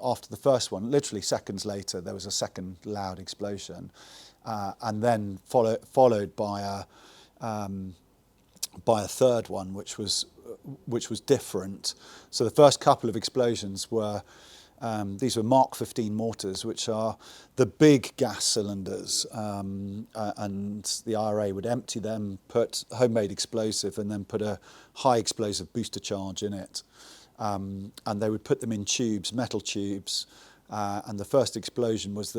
after the first one, literally seconds later, there was a second loud explosion, and then followed by a third one, which was different. So the first couple of explosions were these were Mark 15 mortars, which are the big gas cylinders, and the IRA would empty them, put homemade explosive, and then put a high explosive booster charge in it. And they would put them in tubes, metal tubes, and the first explosion was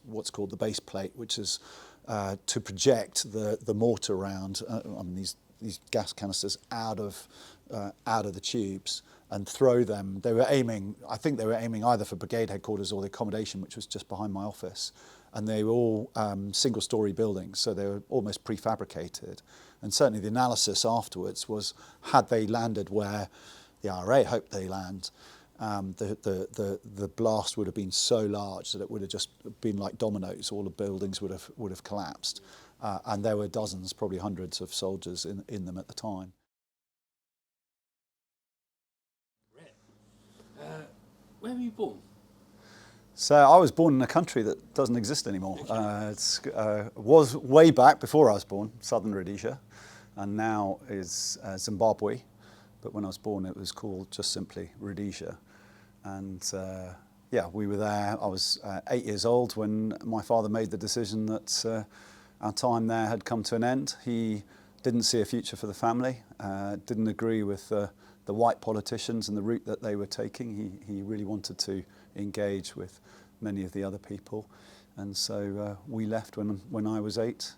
what's called the base plate, which is to project the mortar around. These gas canisters out of the tubes and throw them. I think they were aiming either for brigade headquarters or the accommodation, which was just behind my office. And they were all single-storey buildings, so they were almost prefabricated. And certainly the analysis afterwards was, had they landed where the IRA hoped they land, the blast would have been so large that it would have just been like dominoes. All the buildings would have collapsed. And there were dozens, probably hundreds of soldiers in them at the time. Rhett, where were you born? So I was born in a country that doesn't exist anymore. It was way back before I was born, southern Rhodesia, and now is Zimbabwe. But when I was born, it was called just simply Rhodesia. And yeah, we were there. I was 8 years old when my father made the decision that our time there had come to an end. He didn't see a future for the family, didn't agree with the white politicians and the route that they were taking. He really wanted to engage with many of the other people. And so we left when I was 8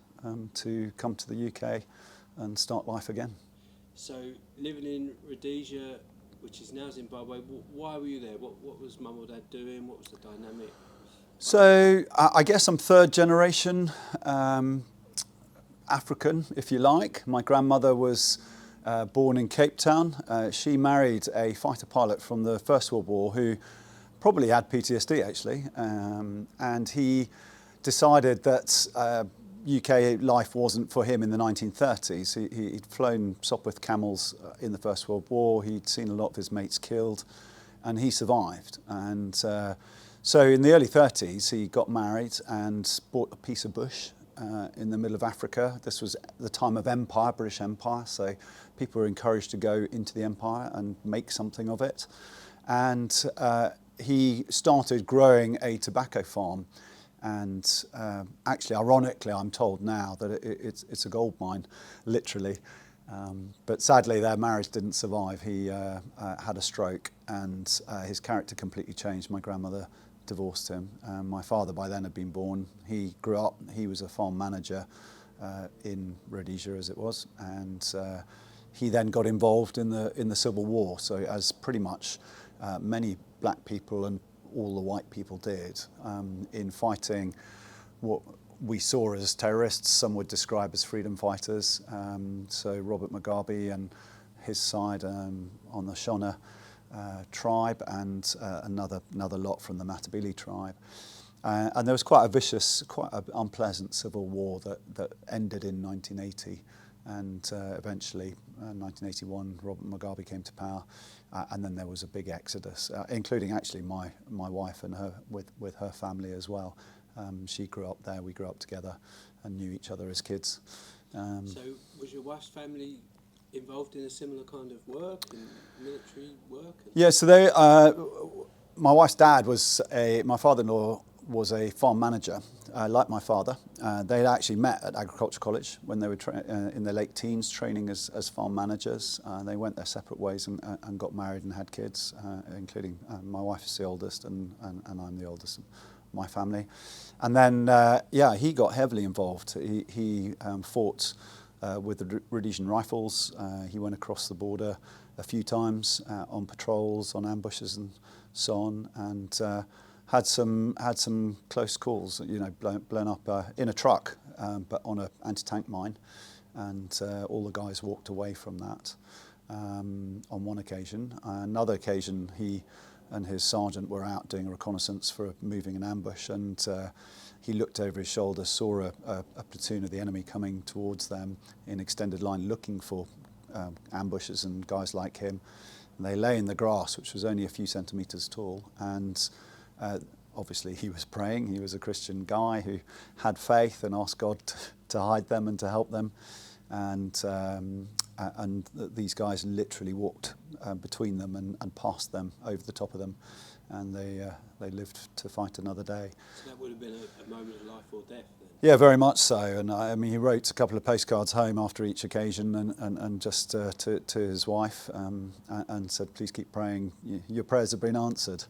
to come to the UK and start life again. So living in Rhodesia, which is now Zimbabwe, why were you there? What was mum or dad doing? What was the dynamic? So I guess I'm third generation African, if you like. My grandmother was born in Cape Town. She married a fighter pilot from the First World War who probably had PTSD actually, and he decided that UK life wasn't for him in the 1930s. He'd flown Sopwith camels in the First World War. He'd seen a lot of his mates killed, and he survived. And so in the early 30s, he got married and bought a piece of bush in the middle of Africa. This was the time of empire, British Empire, so people were encouraged to go into the empire and make something of it. And he started growing a tobacco farm. And actually, ironically, I'm told now that it's a gold mine, literally. But sadly, their marriage didn't survive. He had a stroke, and his character completely changed. My grandmother divorced him. My father, by then, had been born. He grew up. He was a farm manager in Rhodesia, as it was, and he then got involved in the Civil War. So, as pretty much many black people and all the white people did in fighting what we saw as terrorists, some would describe as freedom fighters. So Robert Mugabe and his side on the Shona tribe, and another lot from the Matabele tribe. And there was quite a vicious, quite an unpleasant civil war that ended in 1980. And eventually, 1981, Robert Mugabe came to power, and then there was a big exodus, including actually my wife and her with her family as well. She grew up there, we grew up together and knew each other as kids. So was your wife's family involved in a similar kind of work, in military work? Yeah, so my wife's dad my father-in-law was a farm manager, like my father. They'd actually met at agriculture college when they were in their late teens, training as farm managers. They went their separate ways and got married and had kids, including my wife is the oldest and I'm the oldest in my family. And then, yeah, he got heavily involved. He fought with the Rhodesian Rifles. He went across the border a few times on patrols, on ambushes and so on, and had some close calls, you know, blown up in a truck, but on an anti-tank mine, and all the guys walked away from that on one occasion. Another occasion, he and his sergeant were out doing a reconnaissance for moving an ambush, and he looked over his shoulder, saw a platoon of the enemy coming towards them in extended line, looking for ambushes and guys like him. And they lay in the grass, which was only a few centimetres tall. And obviously he was praying. He was a Christian guy who had faith and asked God to hide them and to help them. And these guys literally walked between them and passed them over the top of them. And they lived to fight another day. So that would have been a moment of life or death then? Yeah, very much so. And I mean, he wrote a couple of postcards home after each occasion and just to his wife and said, please keep praying. Your prayers have been answered.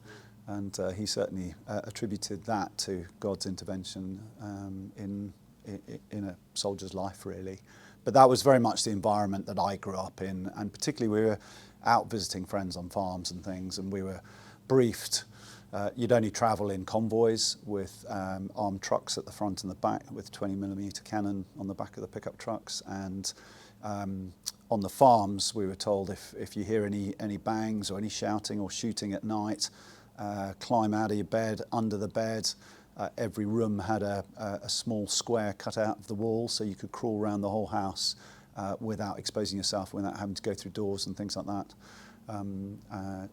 And he certainly attributed that to God's intervention in a soldier's life, really. But that was very much the environment that I grew up in. And particularly we were out visiting friends on farms and things, and we were briefed. You'd only travel in convoys with armed trucks at the front and the back with 20mm cannon on the back of the pickup trucks. And on the farms, we were told if you hear any bangs or any shouting or shooting at night, climb out of your bed, under the bed. Every room had a small square cut out of the wall, so you could crawl around the whole house without exposing yourself, without having to go through doors and things like that.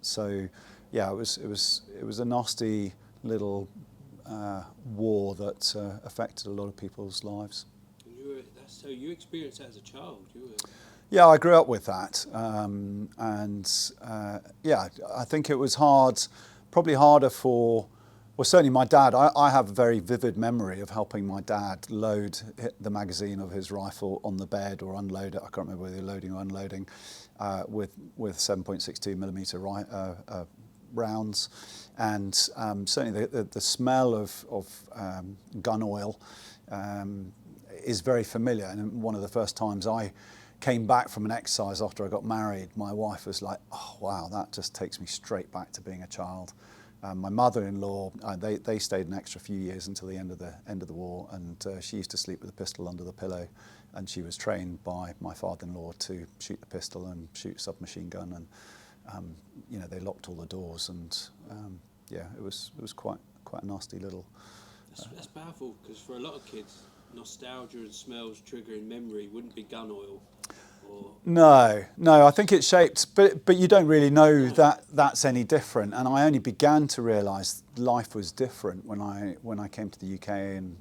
So, yeah, it was a nasty little war that affected a lot of people's lives. So you experienced that as a child? Yeah, I grew up with that, yeah, I think it was hard, probably harder for. Well, certainly my dad, I have a very vivid memory of helping my dad load the magazine of his rifle on the bed or unload it. I can't remember whether you're loading or unloading with 7.62mm rounds. And certainly the smell of gun oil is very familiar. And one of the first times I came back from an exercise after I got married, my wife was like, oh, wow, that just takes me straight back to being a child. My mother-in-law, they stayed an extra few years until the end of the war, and she used to sleep with a pistol under the pillow, and she was trained by my father-in-law to shoot the pistol and shoot a submachine gun, and they locked all the doors, and yeah, it was quite a nasty little. That's powerful, because for a lot of kids, nostalgia and smells triggering memory wouldn't be gun oil. No, I think it's shaped, but you don't really know that that's any different. And I only began to realise life was different when I came to the UK, and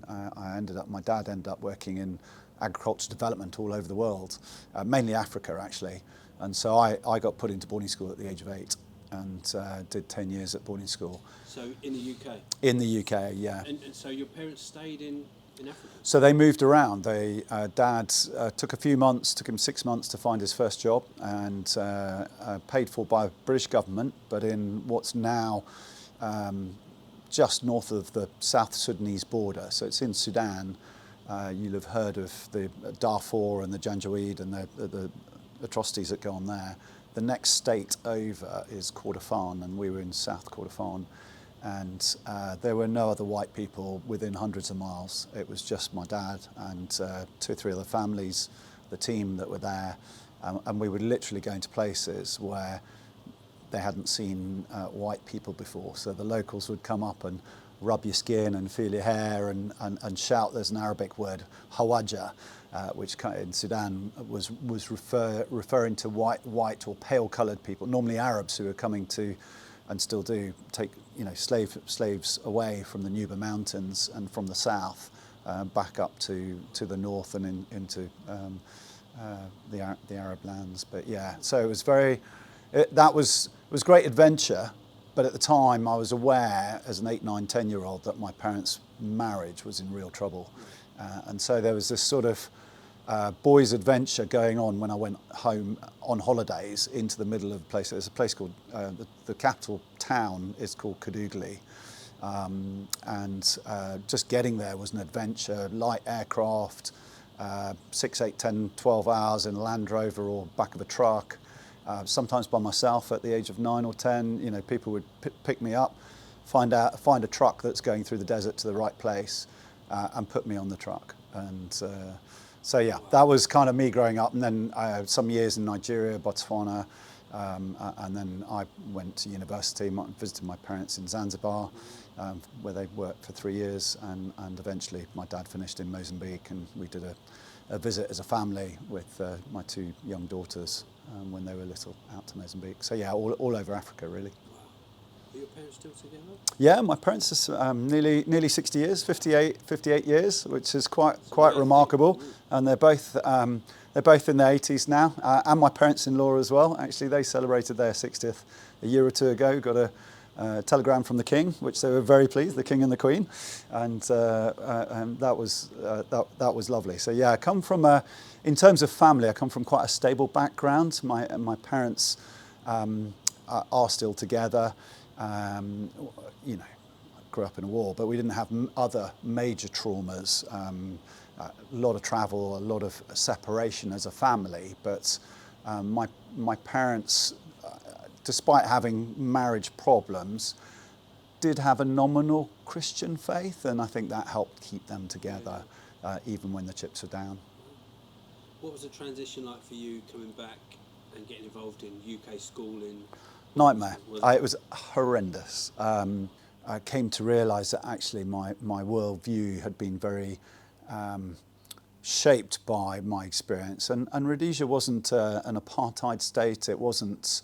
my dad ended up working in agriculture development all over the world, mainly Africa actually. And so I got put into boarding school at the age of 8 and did 10 years at boarding school. So in the UK? In the UK, yeah. And so your parents stayed in Africa? So they moved around. Dad took him 6 months to find his first job, and paid for by the British government, but in what's now just north of the South Sudanese border. So it's in Sudan. You'll have heard of the Darfur and the Janjaweed and the atrocities that go on there. The next state over is Kordofan, and we were in South Kordofan. And there were no other white people within hundreds of miles. It was just my dad and 2 or 3 other families, the team that were there. And we were literally going to places where they hadn't seen white people before. So the locals would come up and rub your skin and feel your hair and shout. There's an Arabic word, hawaja, which in Sudan was referring to white or pale-coloured people, normally Arabs who were coming to, and still do, take slaves away from the Nuba Mountains and from the south back up to the north and into the Arab lands. But yeah, so it was it was great adventure. But at the time, I was aware as an 8, 9, 10-year-old that my parents' marriage was in real trouble, and so there was this sort of boys' adventure going on when I went home on holidays into the middle of a place. There's a place called, the capital town is called Kadugli. And just getting there was an adventure, light aircraft, 6, 8, 10, 12 hours in a Land Rover or back of a truck. Sometimes by myself at the age of 9 or 10, people would pick me up, find a truck that's going through the desert to the right place, and put me on the truck. And so yeah, that was kind of me growing up. And then some years in Nigeria, Botswana, and then I went to university, visited my parents in Zanzibar, where they worked for 3 years, and eventually my dad finished in Mozambique, and we did a a visit as a family with my two young daughters when they were little, out to Mozambique. So yeah, all over Africa really. Are your parents still together? Yeah, my parents are nearly 60 years, 58 years, which is quite amazing. remarkable. And they're both in their 80s now, and my parents-in-law as well. Actually, they celebrated their 60th a year or two ago. Got a telegram from the King, which they were very pleased, the King and the Queen, and that was lovely. So yeah, I come from in terms of family, I come from quite a stable background. My parents are still together. You know, I grew up in a war, but we didn't have other major traumas. A lot of travel, a lot of separation as a family. But my parents, despite having marriage problems, did have a nominal Christian faith, and I think that helped keep them together, even when the chips were down. What was the transition like for you coming back and getting involved in UK schooling? Nightmare. It was horrendous. I came to realise that actually my worldview had been very shaped by my experience. And Rhodesia wasn't an apartheid state. It wasn't.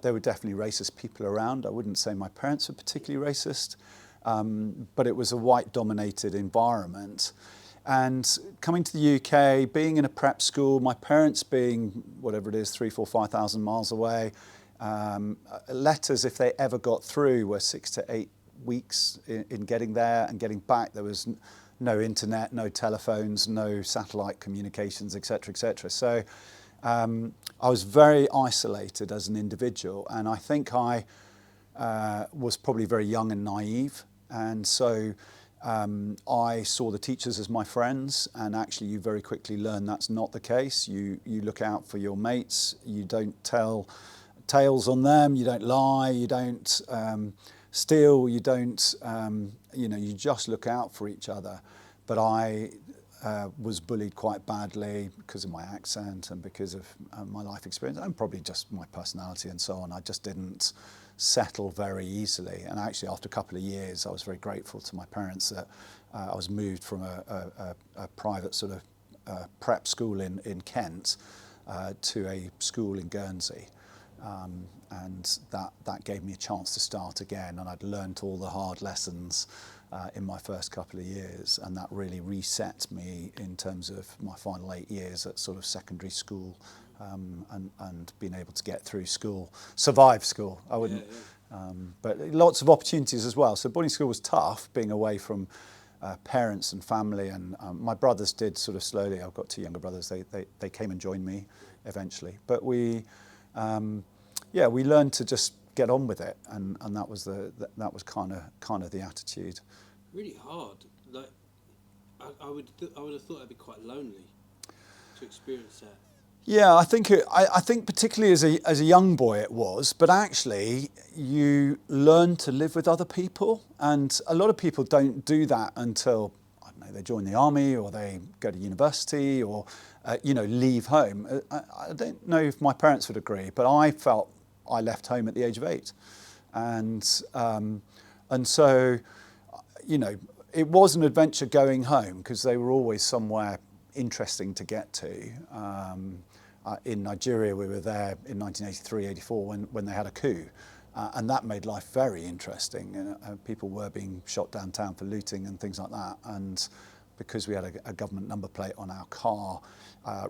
There were definitely racist people around. I wouldn't say my parents were particularly racist, but it was a white-dominated environment. And coming to the UK, being in a prep school, my parents being whatever it is, 3,000, 4,000, 5,000 miles away. Letters, if they ever got through, were 6 to 8 weeks in getting there and getting back. There was no internet, no telephones, no satellite communications, etc., etc. So I was very isolated as an individual, and I think I was probably very young and naive, and so I saw the teachers as my friends, and actually you very quickly learn that's not the case. You look out for your mates, you don't tell tales on them, you don't lie, you don't steal, you don't, you just look out for each other. But I was bullied quite badly because of my accent and because of my life experience, and probably just my personality and so on. I just didn't settle very easily. And actually, after a couple of years, I was very grateful to my parents that I was moved from a private sort of prep school in Kent to a school in Guernsey. And that gave me a chance to start again, and I'd learnt all the hard lessons in my first couple of years, and that really reset me in terms of my final 8 years at sort of secondary school, and being able to get through school, survive school. I wouldn't, but lots of opportunities as well. So boarding school was tough, being away from parents and family, and my brothers did sort of slowly. I've got two younger brothers. They came and joined me eventually, but we learned to just get on with it, and that was kind of the attitude. Really hard. Like I would have thought it'd be quite lonely to experience that. Yeah, I think particularly as a young boy it was, but actually you learn to live with other people, and a lot of people don't do that until, I don't know, they join the army or they go to university or leave home. I don't know if my parents would agree, but I felt I left home at the age of 8, and so it was an adventure going home because they were always somewhere interesting to get to. In Nigeria, we were there in 1983, 84 when they had a coup, and that made life very interesting. People were being shot downtown for looting and things like that, and because we had a government number plate on our car,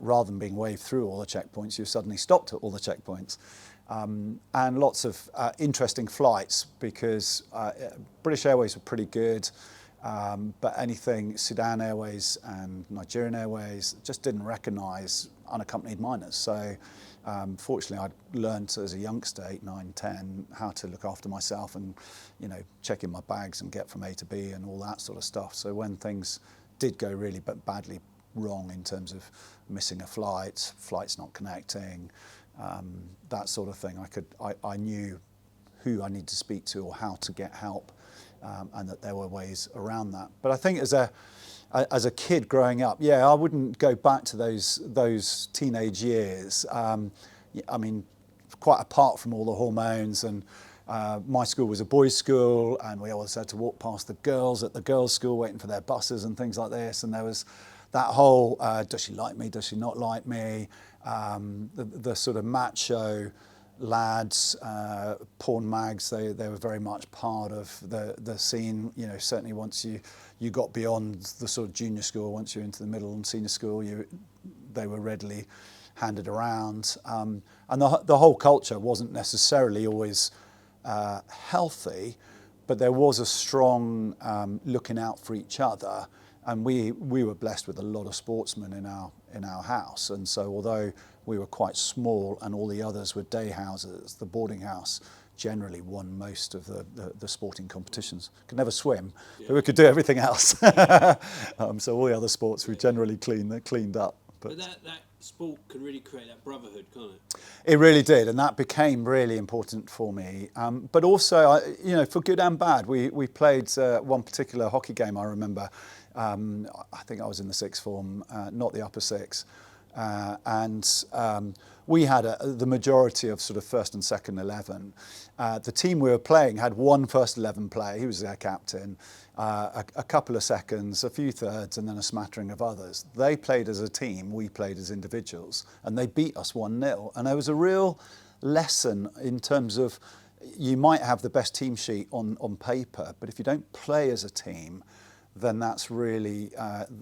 rather than being waved through all the checkpoints, you suddenly stopped at all the checkpoints. And lots of interesting flights because British Airways were pretty good, but anything Sudan Airways and Nigerian Airways just didn't recognise unaccompanied minors. So fortunately I'd learned as a youngster, 8, 9, 10, how to look after myself and check in my bags and get from A to B and all that sort of stuff. So when things did go really badly wrong in terms of missing a flight, flights not connecting, that sort of thing, I knew who I needed to speak to or how to get help, and that there were ways around that. But I think as a kid growing up, I wouldn't go back to those teenage years. I mean, quite apart from all the hormones, and my school was a boys' school, and we always had to walk past the girls at the girls' school waiting for their buses and things like this, and there that whole, does she like me, does she not like me, the sort of macho lads, porn mags, they were very much part of the scene. You know, certainly once you got beyond the sort of junior school, once you're into the middle and senior school, they were readily handed around. And the whole culture wasn't necessarily always healthy, but there was a strong looking out for each other. And we were blessed with a lot of sportsmen in our house. And so although we were quite small and all the others were day houses, the boarding house generally won most of the sporting competitions. Could never swim, but we could do everything else. So all the other sports we generally cleaned up. But that sport can really create that brotherhood, can't it? It really did, and that became really important for me. But also, you know, for good and bad, we played one particular hockey game. I remember. I think I was in the sixth form, not the upper six, and we had the majority of sort of first and second 11. The team we were playing had one first 11 player. He was their captain. A couple of seconds, a few thirds, and then a smattering of others. They played as a team, we played as individuals, and they beat us 1-0. And there was a real lesson in terms of you might have the best team sheet on paper, but if you don't play as a team, then that's really,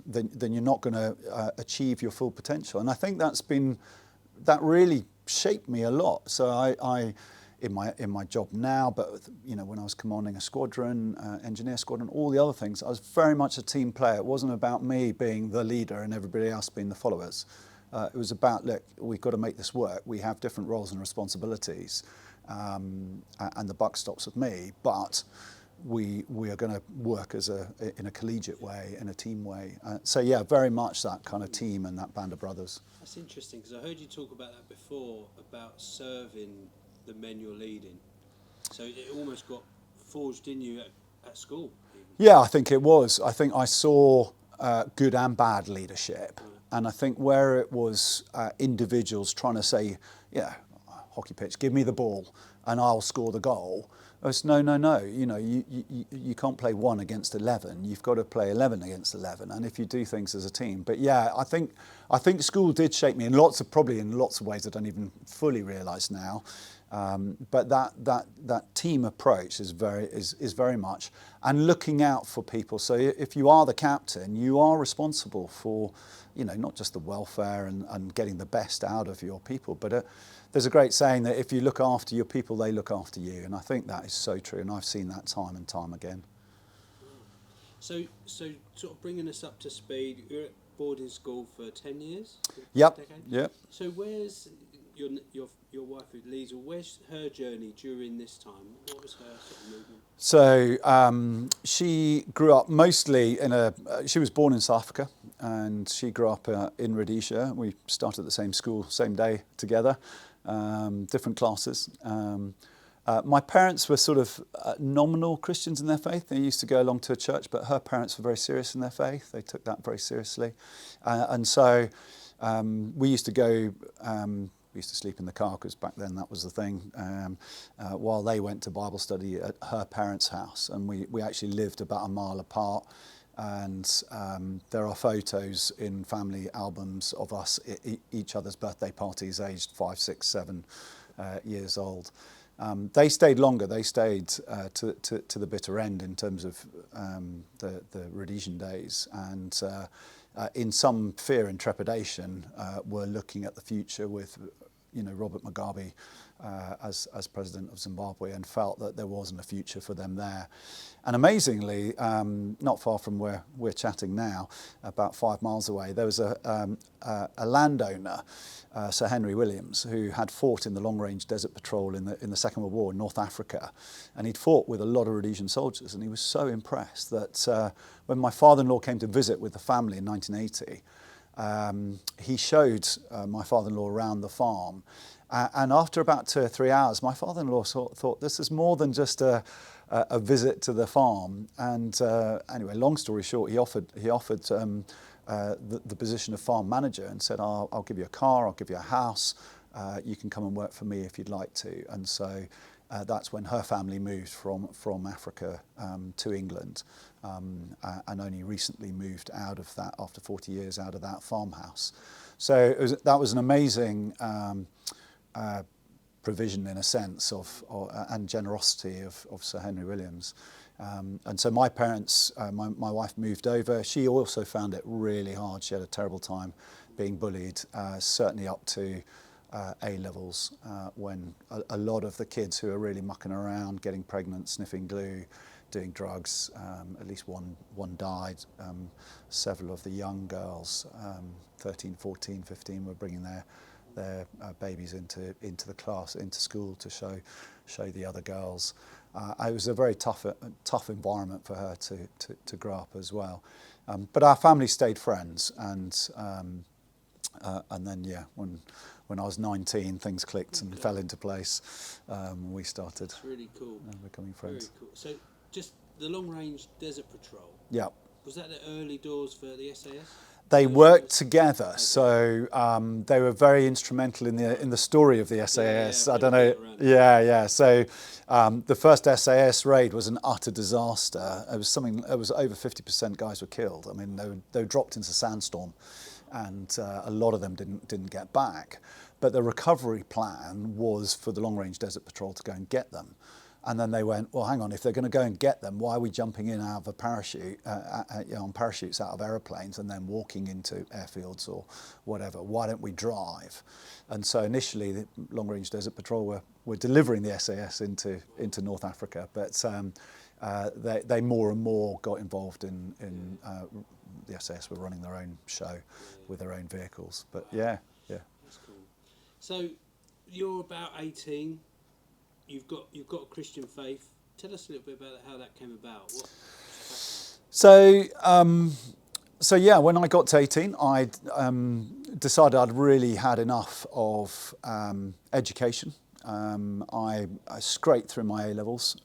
then you're not going to achieve your full potential. And I think that really shaped me a lot. So I in my job now, but you know, when I was commanding a squadron, engineer squadron, all the other things, I was very much a team player. It wasn't about me being the leader and everybody else being the followers. It was about, look, we've got to make this work. We have different roles and responsibilities, and the buck stops with me. But we are going to work in a collegiate way, in a team way. So yeah, very much that kind of team and that band of brothers. That's interesting, because I heard you talk about that before, about serving the men you're leading. So it almost got forged in you at school. Yeah, I think it was. I think I saw good and bad leadership. And I think where it was individuals trying to say, yeah, hockey pitch, give me the ball and I'll score the goal. It's no. You know, you can't play 1 against 11. You've got to play 11 against 11. And if you do things as a team, but yeah, I think school did shape me in lots of ways I don't even fully realise now. But that team approach is very much, and looking out for people. So if you are the captain, you are responsible for, you know, not just the welfare and getting the best out of your people, but there's a great saying that if you look after your people, they look after you, and I think that is so true, and I've seen that time and time again. So sort of bringing us up to speed, you're at boarding school for 10 years? Yep. So where's your wife, Liesl, where's her journey during this time? What was her sort of movement? So she grew up mostly she was born in South Africa, and she grew up in Rhodesia. We started at the same school, same day together, different classes. My parents were sort of nominal Christians in their faith. They used to go along to a church, but her parents were very serious in their faith. They took that very seriously. And so we used to go, we used to sleep in the car, because back then that was the thing, while they went to Bible study at her parents' house. And we actually lived about a mile apart. And there are photos in family albums of us at each other's birthday parties, aged 5, 6, 7 years old. They stayed longer. They stayed to the bitter end in terms of the Rhodesian days, and in some fear and trepidation, were looking at the future with, you know, Robert Mugabe as president of Zimbabwe, and felt that there wasn't a future for them there. And amazingly, not far from where we're chatting now, about 5 miles away, there was a landowner, Sir Henry Williams, who had fought in the long-range desert patrol in the Second World War in North Africa, and he'd fought with a lot of Rhodesian soldiers, and he was so impressed that when my father-in-law came to visit with the family in 1980, he showed my father-in-law around the farm, and after about 2 or 3 hours, my father-in-law thought this is more than just a visit to the farm. And anyway, long story short, he offered the position of farm manager, and said, I'll give you a car, I'll give you a house, you can come and work for me if you'd like to. And so that's when her family moved from Africa to England, and only recently moved out of that after 40 years out of that farmhouse. So that was an amazing provision in a sense and generosity of Sir Henry Williams. And so my parents, my wife moved over. She also found it really hard. She had a terrible time being bullied, certainly up to A-levels, when a lot of the kids who are really mucking around, getting pregnant, sniffing glue, doing drugs, at least one died. Several of the young girls, 13, 14, 15, were bringing their babies into the class, into school, to show the other girls. It was a very tough environment for her to grow up as well. But our family stayed friends, and then when I was 19, things clicked and fell into place. We started. That's really cool. Becoming friends. Very cool. So just the Long Range Desert Patrol. Yeah. Was that the early doors for the SAS? They worked together, so they were very instrumental in the story of the SAS. Yeah, I don't know. Yeah. So the first SAS raid was an utter disaster. It was over 50% guys were killed. I mean, they were dropped into sandstorm, and a lot of them didn't get back. But the recovery plan was for the Long Range Desert Patrol to go and get them. And then they went, well, hang on, if they're going to go and get them, why are we jumping in out of a parachute, on parachutes out of aeroplanes and then walking into airfields or whatever? Why don't we drive? And so initially, the Long Range Desert Patrol were delivering the SAS into North Africa, but they more and more got involved in the SAS were running their own show with their own vehicles. But yeah. That's cool. So you're about 18. You've got a Christian faith. Tell us a little bit about how that came about. So yeah, when I got to 18, I decided I'd really had enough of education. I scraped through my A-levels.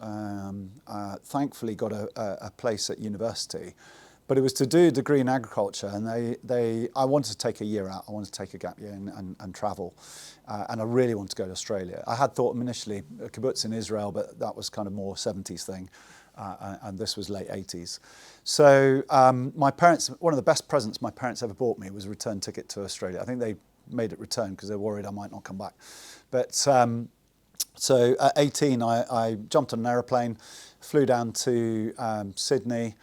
Thankfully got a place at university, but it was to do a degree in agriculture, and I wanted to take a year out. I wanted to take a gap year and travel, and I really wanted to go to Australia. I had thought initially a kibbutz in Israel, but that was kind of more 70s thing, and this was late 80s. So my parents, one of the best presents my parents ever bought me was a return ticket to Australia. I think they made it return because they're worried I might not come back. But so at 18, I jumped on an aeroplane, flew down to Sydney,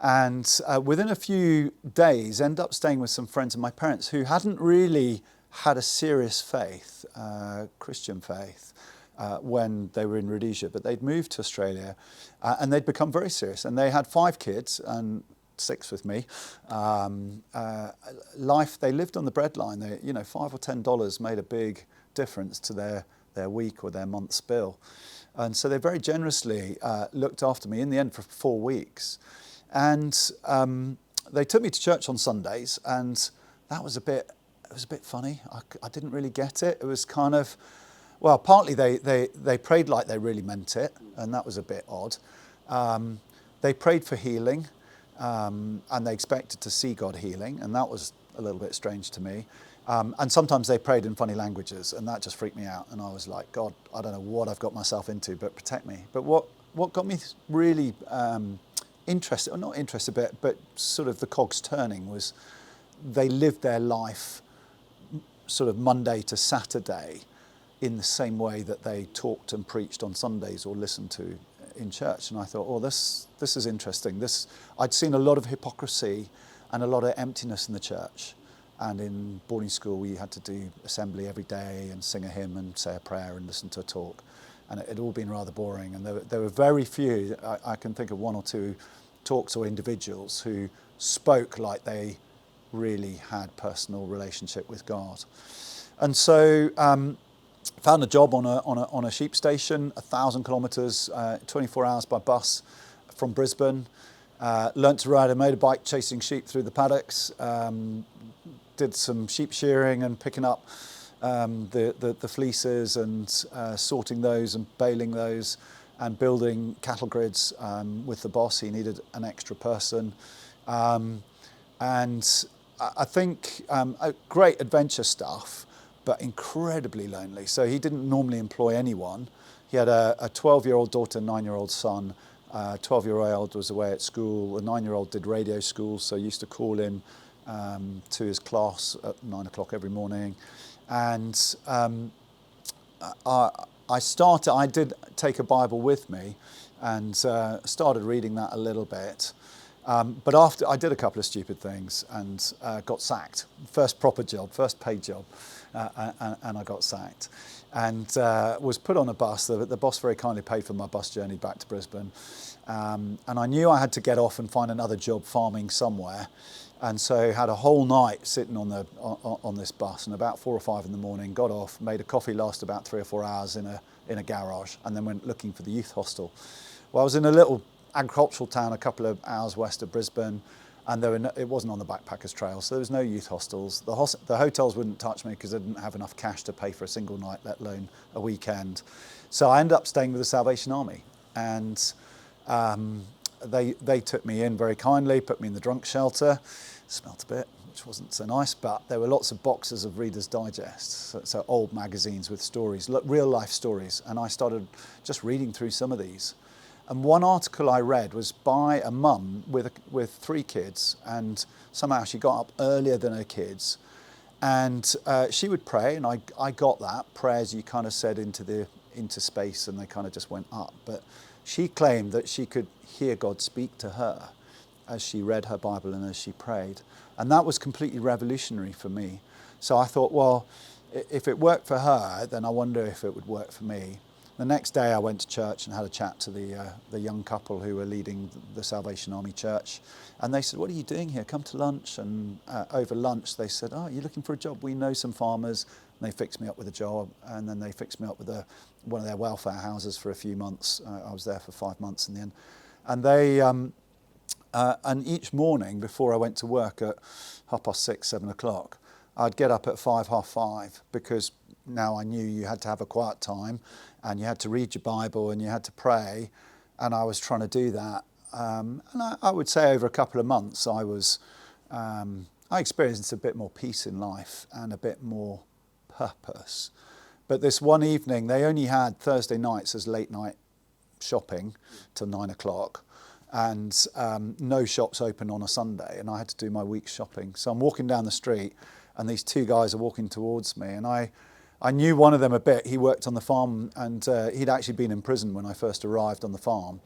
and within a few days ended up staying with some friends of my parents who hadn't really had a serious faith, Christian faith, when they were in Rhodesia, but they'd moved to Australia and they'd become very serious, and they had 5 kids and 6 with me. They lived on the breadline. They, $5 or $10 made a big difference to their week or their month's bill, and so they very generously looked after me in the end for 4 weeks. And they took me to church on Sundays, and that was a bit funny. I didn't really get it. It was kind of, well, partly they prayed like they really meant it, and that was a bit odd. They prayed for healing, and they expected to see God healing, and that was a little bit strange to me. And sometimes they prayed in funny languages, and that just freaked me out. And I was like, God, I don't know what I've got myself into, but protect me. But what got me really interested, or not interested, but sort of the cogs turning, was they lived their life sort of Monday to Saturday in the same way that they talked and preached on Sundays or listened to in church. And I thought, oh, this is interesting. I'd seen a lot of hypocrisy and a lot of emptiness in the church. And in boarding school, we had to do assembly every day and sing a hymn and say a prayer and listen to a talk. And it had all been rather boring. And there were very few, I can think of 1 or 2 talks or individuals who spoke like they really had personal relationship with God. And so found a job on a sheep station, 1,000 kilometres, 24 hours by bus from Brisbane. Learnt to ride a motorbike chasing sheep through the paddocks. Did some sheep shearing and picking up the fleeces and sorting those and baling those, and building cattle grids with the boss. He needed an extra person. And I think great adventure stuff, but incredibly lonely. So he didn't normally employ anyone. He had a 12-year-old daughter, 9-year-old son. 12-year-old was away at school. The 9-year-old did radio school, so I used to call him to his class at 9 o'clock every morning. And I did take a Bible with me and started reading that a little bit. But after I did a couple of stupid things and got sacked. First proper job, first paid job, and I got sacked. And was put on a bus. The boss very kindly paid for my bus journey back to Brisbane. And I knew I had to get off and find another job farming somewhere. And so had a whole night sitting on this bus, and about 4 or 5 in the morning got off, made a coffee last about 3 or 4 hours in a garage, and then went looking for the youth hostel. Well, I was in a little agricultural town a couple of hours west of Brisbane, and it wasn't on the backpackers trail, so there was no youth hostels. The hotels wouldn't touch me because I didn't have enough cash to pay for a single night, let alone a weekend. So I ended up staying with the Salvation Army, and they took me in very kindly, put me in the drunk shelter. Smelt a bit, which wasn't so nice, but there were lots of boxes of Reader's Digest, so old magazines with stories, real life stories, and I started just reading through some of these. And one article I read was by a mum with 3 kids, and somehow she got up earlier than her kids, and she would pray, and I got that. Prayers you kind of said into space, and they kind of just went up. But she claimed that she could hear God speak to her as she read her Bible and as she prayed. And that was completely revolutionary for me. So I thought, well, if it worked for her, then I wonder if it would work for me. The next day I went to church and had a chat to the young couple who were leading the Salvation Army church. And they said, what are you doing here? Come to lunch. And over lunch they said, oh, you're looking for a job? We know some farmers. And they fixed me up with a job. And then they fixed me up with one of their welfare houses for a few months. I was there for 5 months in the end. And they... and each morning before I went to work at 6:30, 7 o'clock, I'd get up at 5, half 5, because now I knew you had to have a quiet time and you had to read your Bible and you had to pray, and I was trying to do that. And I would say over a couple of months I experienced a bit more peace in life and a bit more purpose. But this one evening, they only had Thursday nights as late night shopping till 9 o'clock. And no shops open on a Sunday, and I had to do my week's shopping. So I'm walking down the street, and these 2 guys are walking towards me, and I knew one of them a bit. He worked on the farm, and he'd actually been in prison when I first arrived on the farm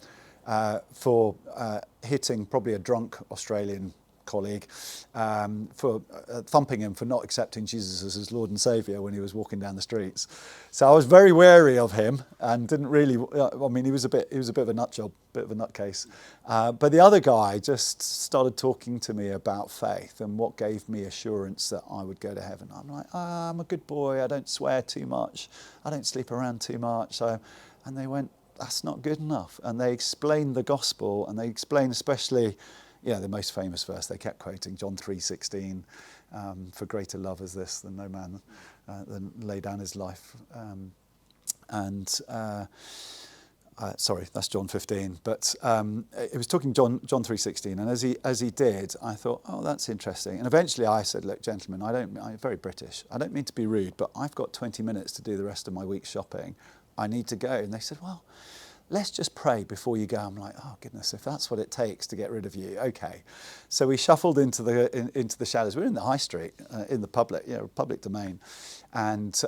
for hitting probably a drunk Australian colleague, for thumping him for not accepting Jesus as his Lord and Saviour when he was walking down the streets. So I was very wary of him and didn't really, I mean, he was a bit of a nut job, bit of a nutcase. But the other guy just started talking to me about faith and what gave me assurance that I would go to heaven. I'm like, I'm a good boy, I don't swear too much, I don't sleep around too much. And they went, that's not good enough. And they explained the gospel, and they explained especially, the most famous verse they kept quoting, John 3:16, for greater love is this than no man than lay down his life. Sorry, that's John 15. But it was talking John 3:16, and as he did, I thought, oh, that's interesting. And eventually I said, look, gentlemen, I'm very British. I don't mean to be rude, but I've got 20 minutes to do the rest of my week's shopping. I need to go. And they said, well, let's just pray before you go. I'm like, oh goodness, if that's what it takes to get rid of you, okay. So we shuffled into the shadows. We're in the high street, in the public domain, and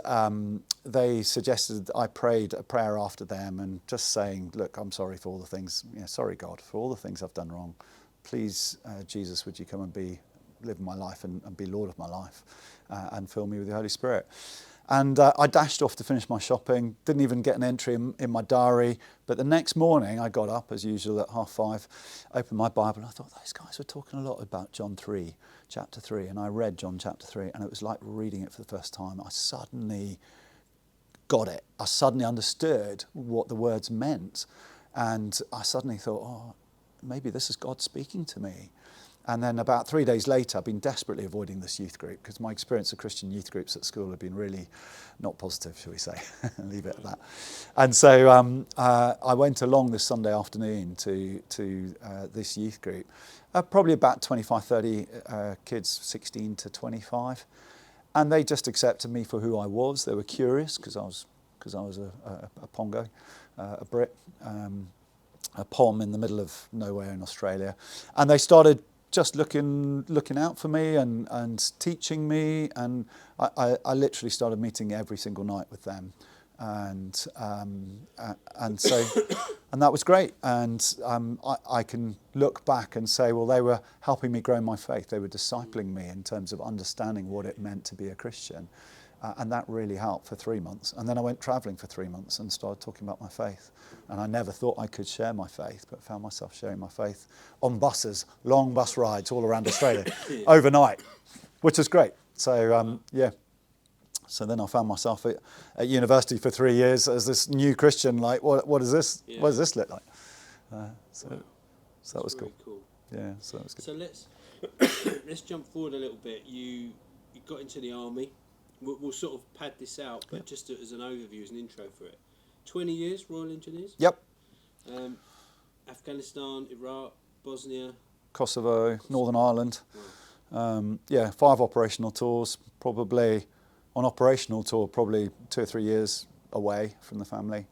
they suggested I prayed a prayer after them, and just saying, look, I'm sorry for all the things. Sorry God for all the things I've done wrong. Please, Jesus, would you come and live my life and be Lord of my life, and fill me with the Holy Spirit. And I dashed off to finish my shopping, didn't even get an entry in my diary. But the next morning I got up, as usual, at 5:30, opened my Bible, and I thought, those guys were talking a lot about John 3, chapter 3. And I read John chapter 3, and it was like reading it for the first time. I suddenly got it. I suddenly understood what the words meant. And I suddenly thought, oh, maybe this is God speaking to me. And then about 3 days later, I've been desperately avoiding this youth group because my experience of Christian youth groups at school had been really not positive, shall we say, leave it at that. And so I went along this Sunday afternoon to this youth group, probably about 25, 30 kids, 16 to 25. And they just accepted me for who I was. They were curious because I was because I was a Pongo, a Brit, a POM in the middle of nowhere in Australia. And they started just looking out for me and teaching me, and I literally started meeting every single night with them. And so that was great. And I can look back and say, well, they were helping me grow my faith. They were discipling me in terms of understanding what it meant to be a Christian. And that really helped for 3 months. And then I went travelling for 3 months and started talking about my faith. And I never thought I could share my faith, but found myself sharing my faith on buses, long bus rides all around Australia, overnight, which was great. So, yeah. So then I found myself at university for 3 years as this new Christian, like, what is this? Yeah. What does this look like? So that was cool. Yeah, so that was good. So let's jump forward a little bit. You got into the army. We'll sort of pad this out, but just as an overview, as an intro for it. 20 years, Royal Engineers? Yep. Afghanistan, Iraq, Bosnia. Kosovo, Northern Ireland. Wow. 5 operational tours, probably on operational tour, probably 2 or 3 years away from the family.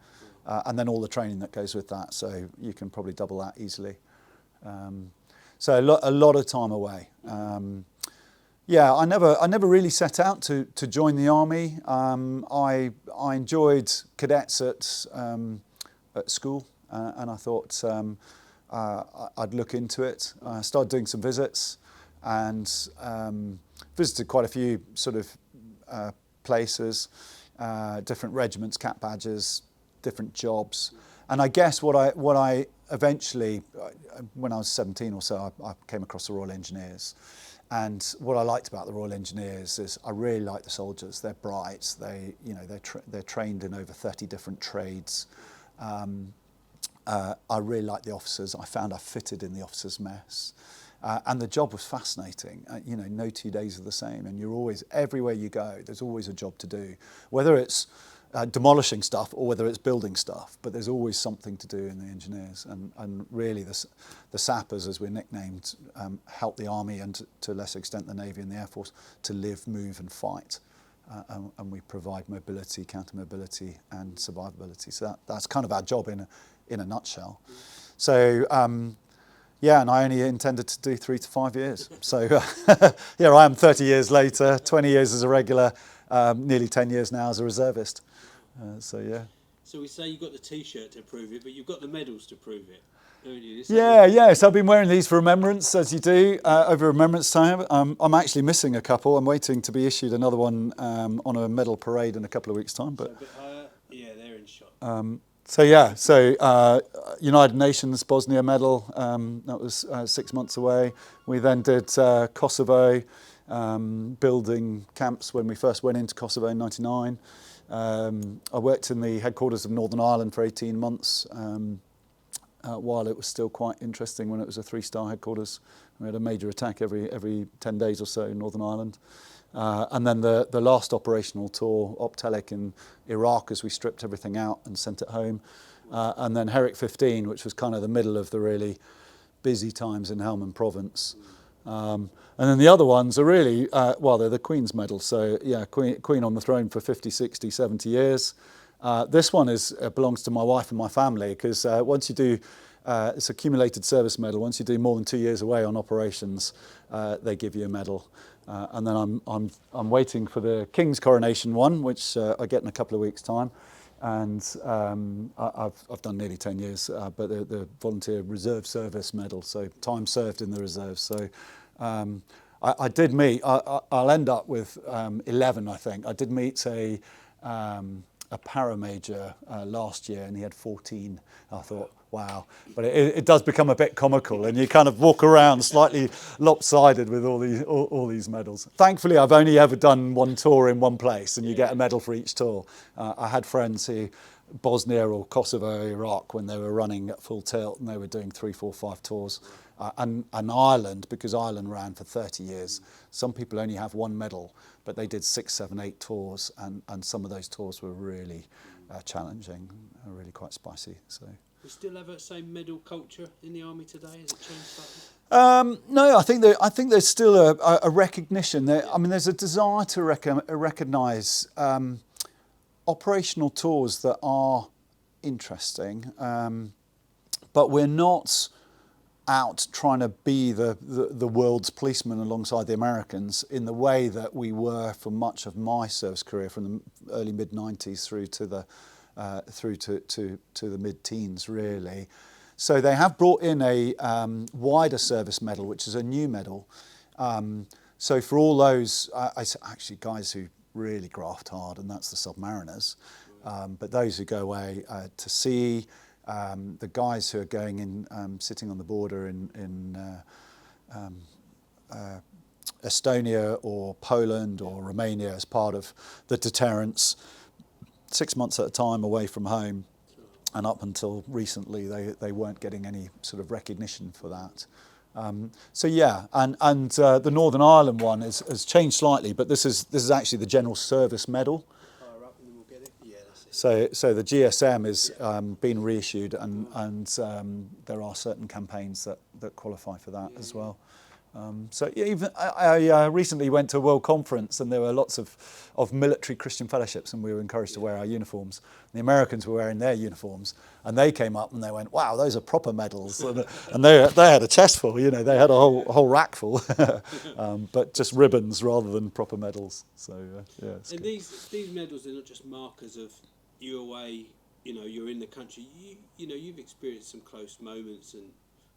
And then all the training that goes with that, so you can probably double that easily. So a lot of time away. I never really set out to join the army. I enjoyed cadets at school, and I thought I'd look into it. I started doing some visits, and visited quite a few sort of places, different regiments, cap badges, different jobs. And I guess what I eventually, when I was 17 or so, I came across the Royal Engineers. And what I liked about the Royal Engineers is I really like the soldiers. They're bright. They're trained in over 30 different trades. I really like the officers. I found I fitted in the officers' mess. And the job was fascinating. No 2 days are the same. And you're always, everywhere you go, there's always a job to do. Whether it's demolishing stuff or whether it's building stuff, but there's always something to do in the engineers. And really the sappers, as we're nicknamed, help the army and to a lesser extent the Navy and the Air Force to live, move and fight. And we provide mobility, counter-mobility and survivability. So that's kind of our job in a nutshell. So, and I only intended to do 3 to 5 years. So here I am 30 years later, 20 years as a regular, nearly 10 years now as a reservist. So we say you got the T-shirt to prove it, but you've got the medals to prove it. So I've been wearing these for remembrance, as you do, over Remembrance Time. I'm actually missing a couple. I'm waiting to be issued another one on a medal parade in a couple of weeks' time. But so a bit higher. Yeah, they're in shot. United Nations Bosnia medal, that was 6 months away. We then did Kosovo, building camps when we first went into Kosovo in '99. I worked in the headquarters of Northern Ireland for 18 months, while it was still quite interesting when it was a 3-star headquarters. We had a major attack every 10 days or so in Northern Ireland. And then the last operational tour, Optelic in Iraq, as we stripped everything out and sent it home. And then Herrick 15, which was kind of the middle of the really busy times in Helmand Province. And then the other ones are really, they're the Queen's Medal. So Queen on the throne for 50, 60, 70 years. This one belongs to my wife and my family, because once you do, it's accumulated service medal. Once you do more than 2 years away on operations, they give you a medal. And then I'm waiting for the King's coronation one, which I get in a couple of weeks' time. And I've done nearly 10 years, but the Volunteer Reserve Service Medal, so time served in the reserves. So I did meet, I'll end up with 11, I think. I did meet a paramajor last year, and he had 14. I thought, wow. But it does become a bit comical, and you kind of walk around slightly lopsided with all these medals. Thankfully, I've only ever done one tour in one place, and you get a medal for each tour. I had friends who, Bosnia or Kosovo, Iraq, when they were running at full tilt, and they were doing 3, 4, 5 tours. And Ireland, because Ireland ran for 30 years, some people only have one medal, but they did 6, 7, 8 tours, and some of those tours were really challenging, really quite spicy. So. We still have that same medal culture in the army today? Has it changed slightly? No, I think there's still a recognition. There's a desire to recognise operational tours that are interesting, but we're not out trying to be the world's policeman alongside the Americans in the way that we were for much of my service career, from the early mid-90s through to the mid-teens, really. So they have brought in a wider service medal, which is a new medal. So for all those, actually guys who really graft hard, and that's the submariners, but those who go away to sea, the guys who are going in, sitting on the border in Estonia or Poland or Romania as part of the deterrence, 6 months at a time away from home, and up until recently they weren't getting any sort of recognition for that. So yeah, and the Northern Ireland one has changed slightly, but this is actually the General Service Medal. So the GSM is being reissued, and there are certain campaigns that qualify for that as well. So yeah, even I recently went to a World Conference, and there were lots of military Christian fellowships, and we were encouraged to wear our uniforms. The Americans were wearing their uniforms, and they came up and they went, "Wow, those are proper medals!" And they had a chest full, you know, they had a whole rack full, but just ribbons rather than proper medals. So yeah. And these medals, they're not just markers of you're away, you know, you're in the country. You know, you've experienced some close moments, and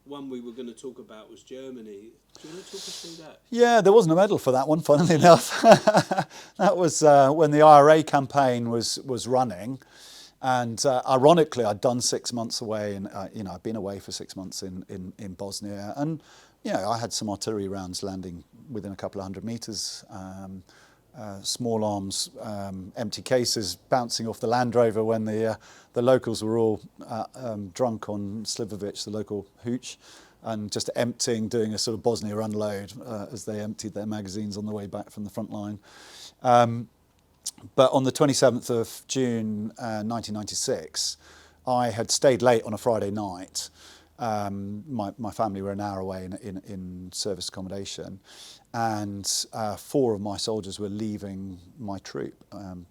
one we were going to talk about was Germany. Do you want to talk us through that? Yeah, there wasn't a medal for that one, funnily enough. That was when the IRA campaign was running, and ironically, I'd done 6 months away, and you know, I'd been away for 6 months in Bosnia, and you know, I had some artillery rounds landing within a couple of 100 metres. Small arms, empty cases bouncing off the Land Rover when the locals were all drunk on Slivovic, the local hooch, and just emptying, doing a sort of Bosnia unload as they emptied their magazines on the way back from the front line. But on the 27th of June 1996, I had stayed late on a Friday night. My family were an hour away in service accommodation, and 4 of my soldiers were leaving my troop,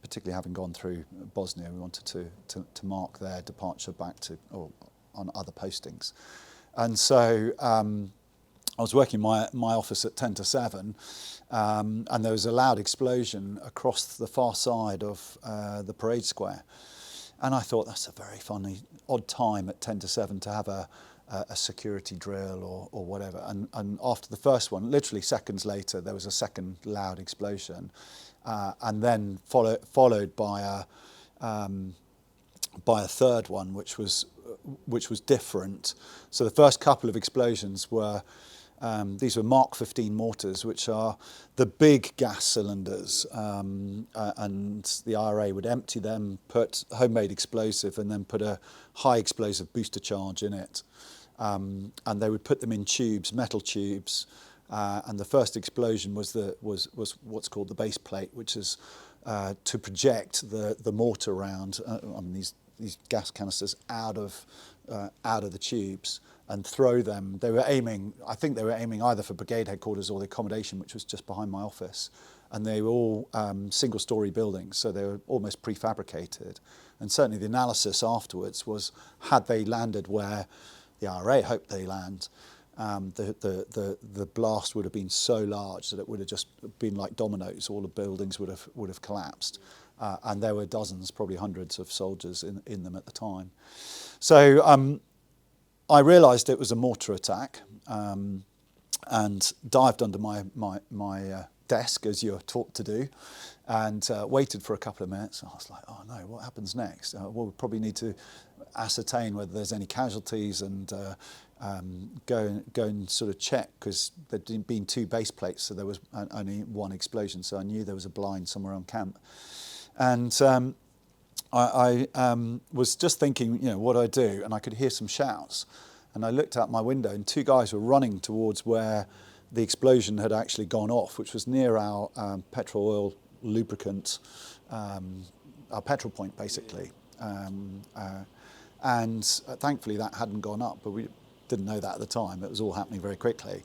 particularly having gone through Bosnia. We wanted to mark their departure back to or on other postings. And so I was working my office at 10 to 7, and there was a loud explosion across the far side of the parade square. And I thought, that's a very funny, odd time at 10 to 7 to have a security drill or whatever. And after the first one, literally seconds later, there was a second loud explosion, and then followed by a third one, which was different. So the first couple of explosions were these were Mark 15 mortars, which are the big gas cylinders, and the IRA would empty them, put homemade explosive, and then put a high explosive booster charge in it. And they would put them in tubes, metal tubes, and the first explosion was what's called the base plate, which is to project the mortar round. I mean, these gas canisters out of the tubes and throw them. I think they were aiming either for brigade headquarters or the accommodation, which was just behind my office. And they were all single-storey buildings, so they were almost prefabricated. And certainly the analysis afterwards was, had they landed where the IRA hoped they land, the blast would have been so large that it would have just been like dominoes. All the buildings would have collapsed, and there were dozens, probably hundreds of soldiers in them at the time. So I realised it was a mortar attack, and dived under my desk, as you're taught to do, and waited for a couple of minutes. I was like, oh no, what happens next? Well, we'll probably need to ascertain whether there's any casualties and go and sort of check, because there'd been 2 base plates, so there was only one explosion, so I knew there was a blind somewhere on camp. And I was just thinking, you know, what do I do? And I could hear some shouts, and I looked out my window, and 2 guys were running towards where the explosion had actually gone off, which was near our petrol oil lubricant, our petrol point, basically. And thankfully that hadn't gone up, but didn't know that at the time. It was all happening very quickly.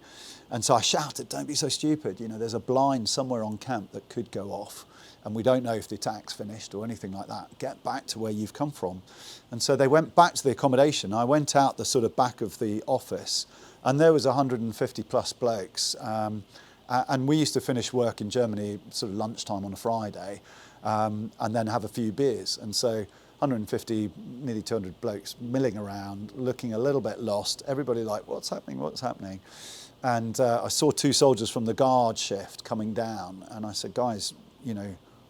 And so I shouted, don't be so stupid. There's a blind somewhere on camp that could go off. And we don't know if the attack's finished or anything like that. Get back to where you've come from. And so they went back to the accommodation. I went out the sort of back of the office, and there was 150 plus blokes. And we used to finish work in Germany sort of lunchtime on a Friday, and then have a few beers. And so 150, nearly 200 blokes milling around, looking a little bit lost. Everybody like, what's happening, what's happening? And I saw 2 soldiers from the guard shift coming down. And I said, guys,